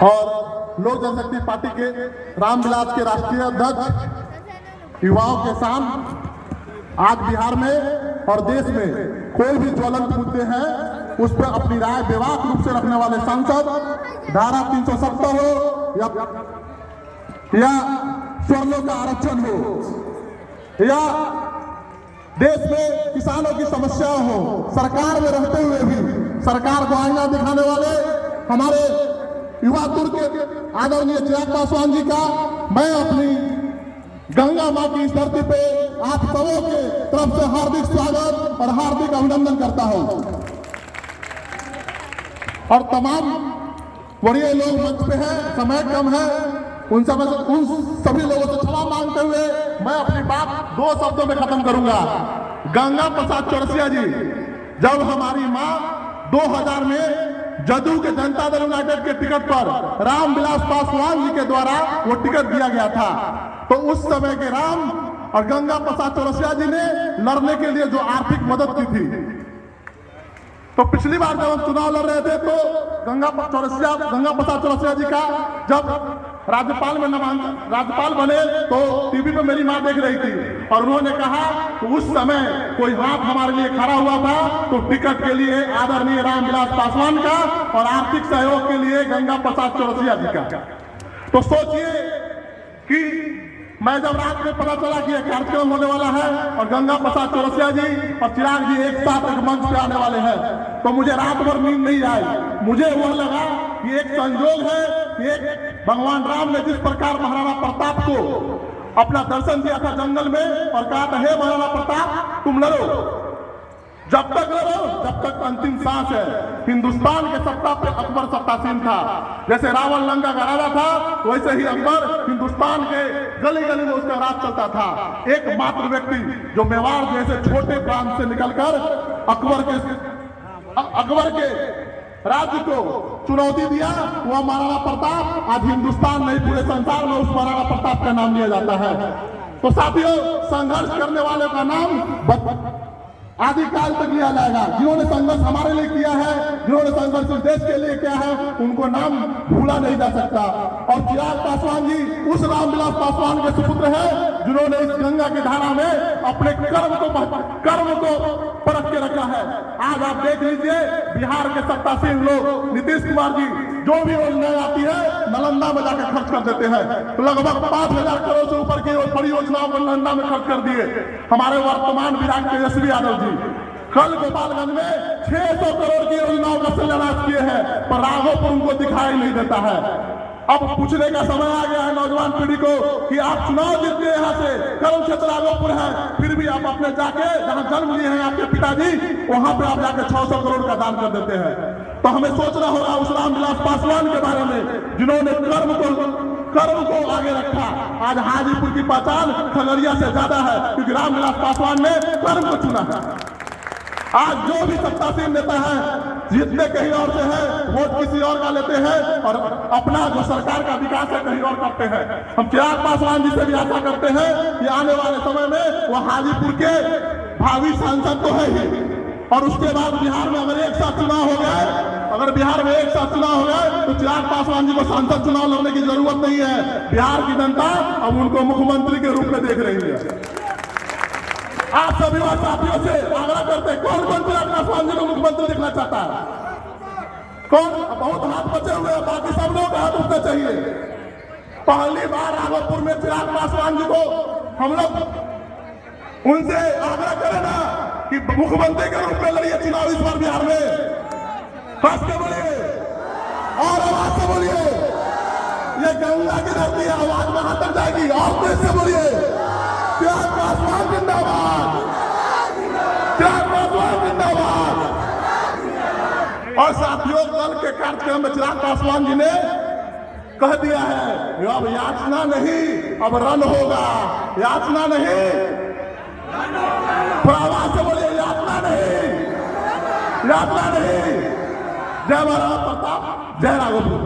और लोक जनशक्ति पार्टी के रामविलास के राष्ट्रीय अध्यक्ष युवाओं के साथ आज बिहार में और देश में कोई भी ज्वलंत मुद्दे हैं उस पर अपनी राय बेबाक रूप से रखने वाले सांसद, धारा 370 हो या स्वर्णों का आरक्षण हो या देश में किसानों की समस्याएं हो, सरकार में रहते हुए भी सरकार को आईना दिखाने वाले हमारे युवा तुर के आदरणीय चिराग पासवान जी का मैं अपनी गंगा मां की इस धरती पे आप सबों के तरफ से हार्दिक स्वागत और हार्दिक अभिनंदन करता हूं। और तमाम वरीय लोग मंच पे हैं, समय कम है, उन सभी लोगों से क्षमा मांगते हुए मैं अपनी बात 2 शब्दों में खत्म करूंगा। गंगा प्रसाद चौरसिया जी, जब हमारी मां 2000 में जदयू के जनता दल यूनाइटेड के टिकट पर रामविलास पासवान जी के द्वारा वो टिकट दिया गया था, तो उस समय के राम और गंगा प्रसाद चौरसिया जी ने लड़ने के लिए जो आर्थिक मदद की थी, तो पिछली बार जब हम चुनाव लड़ रहे थे तो गंगा प्रसाद चौरसिया जी का जब राज्यपाल बने तो टीवी पे मेरी मां देख रही थी और उन्होंने कहा कि उस समय कोई हाथ हमारे लिए खड़ा हुआ था तो टिकट के लिए आदरणीय रामविलास पासवान का और आर्थिक सहयोग के लिए गंगा प्रसाद चौरसिया जी का। तो सोचिए कि मैं जब रात में पता चला कि एक कार्यक्रम होने वाला है और गंगा प्रसाद चौरसिया जी और चिराग जी एक साथ एक मंच पे आने वाले हैं, तो मुझे रात भर नींद नहीं आई। मुझे वो लगा कि एक संजोग है कि एक भगवान राम ने जिस प्रकार महाराणा प्रताप को अपना दर्शन दिया था जंगल में और कहा था, हे महाराणा प्रताप तुम लड़ो, जब तक लड़ो जब तक अंतिम सांस है। हिंदुस्तान के सत्ता पे अकबर सत्तासीन था, जैसे रावण लंका का राजा था वैसे ही अकबर हिंदुस्तान के गली गली में उसका राज चलता था। एकमात्र व्यक्ति जो मेवाड़ जैसे छोटे प्रांत से निकलकर अकबर के राज्य को चुनौती दिया, वह महाराणा प्रताप। आज हिंदुस्तान नहीं पूरे संसार में उस महाराणा प्रताप का नाम लिया जाता है। तो साथियों, संघर्ष करने वालों का नाम आदिकाल तक लिया जाएगा। जिन्होंने संघर्ष हमारे लिए किया है, जिन्होंने संघर्ष इस देश के लिए किया है, उनको नाम भूला नहीं जा सकता। और चिराग पासवान जी उस रामविलास पासवान के सुपुत्र हैं जिन्होंने इस गंगा की धारा में अपने कर्म को परख के रखा है। आज आप देख लीजिए, बिहार के सत्तासीन लोग नीतीश कुमार जी जो भी योजनाएं आती है नालंदा में जाकर खर्च कर देते हैं। तो लगभग 5000 करोड़ से ऊपर की परियोजनाओं को नालंदा में खर्च कर दिए हमारे वर्तमान विधायक तेजस्वी यादव जी। कल गोपालगंज में 600 करोड़ की योजनाओं का शिलान्यास किए हैं, पर राघोपुर उनको दिखाई नहीं देता है। अब पूछने का समय आ गया है नौजवान पीढ़ी को कि आप चुनाव जीतते यहाँ से, कर्म क्षेत्र राघोपुर है, फिर भी आप अपने जाके जहाँ जन्म लिए हैं आपके पिताजी, वहां पे आप जाके 600 करोड़ का दान कर देते हैं। तो हमें सोचना होगा उस रामविलास पासवान के बारे में जिन्होंने कर्म को आगे रखा। आज हाजीपुर की पहचान खगड़िया से ज्यादा है क्योंकि रामविलास पासवान ने कर्म को चुना है। आज जो भी सत्तासीन नेता है जीतने कहीं और से है, वोट किसी और का लेते हैं और अपना जो सरकार का विकास है कहीं और करते हैं। हम चिराग पासवान जी से भी आशा करते हैं कि आने वाले समय में वो हाजीपुर के भावी सांसद तो है ही, और उसके बाद बिहार में अगर एक साथ चुनाव हो गए तो चिराग पासवान जी को सांसद चुनाव लड़ने की जरूरत नहीं है। बिहार की जनता अब उनको मुख्यमंत्री के रूप में देख रही है। आप सभी साथियों से आग्रह करते हैं, कौन कौन चिराग पासवान जी को मुख्यमंत्री देखना चाहता है? कौन? बहुत हाथ बचे हुए हैं, बाकी सब लोग हाथ उठना चाहिए। पहली बार राघोपुर में चिराग पासवान जी को हम लोग उनसे आग्रह करें ना कि मुख्यमंत्री के रूप में लड़िए चुनाव इस बार बिहार में। हंस के बोलिए और आवाज से बोलिए, ये गंगा की धरती है, आवाज वहां तक जाएगी। और तेज से बोलिए, चिराग पासवान जिंदाबाद, चिराग पासवान जिंदाबाद। और साथियों, कल के कार्यक्रम में चिराग पासवान जी ने कह दिया है अब याचना नहीं, अब रन होगा। याचना नहीं, आवाज से बोलिए, याचना नहीं, याचना नहीं। जय महाराणा प्रताप, जय राघोपुर।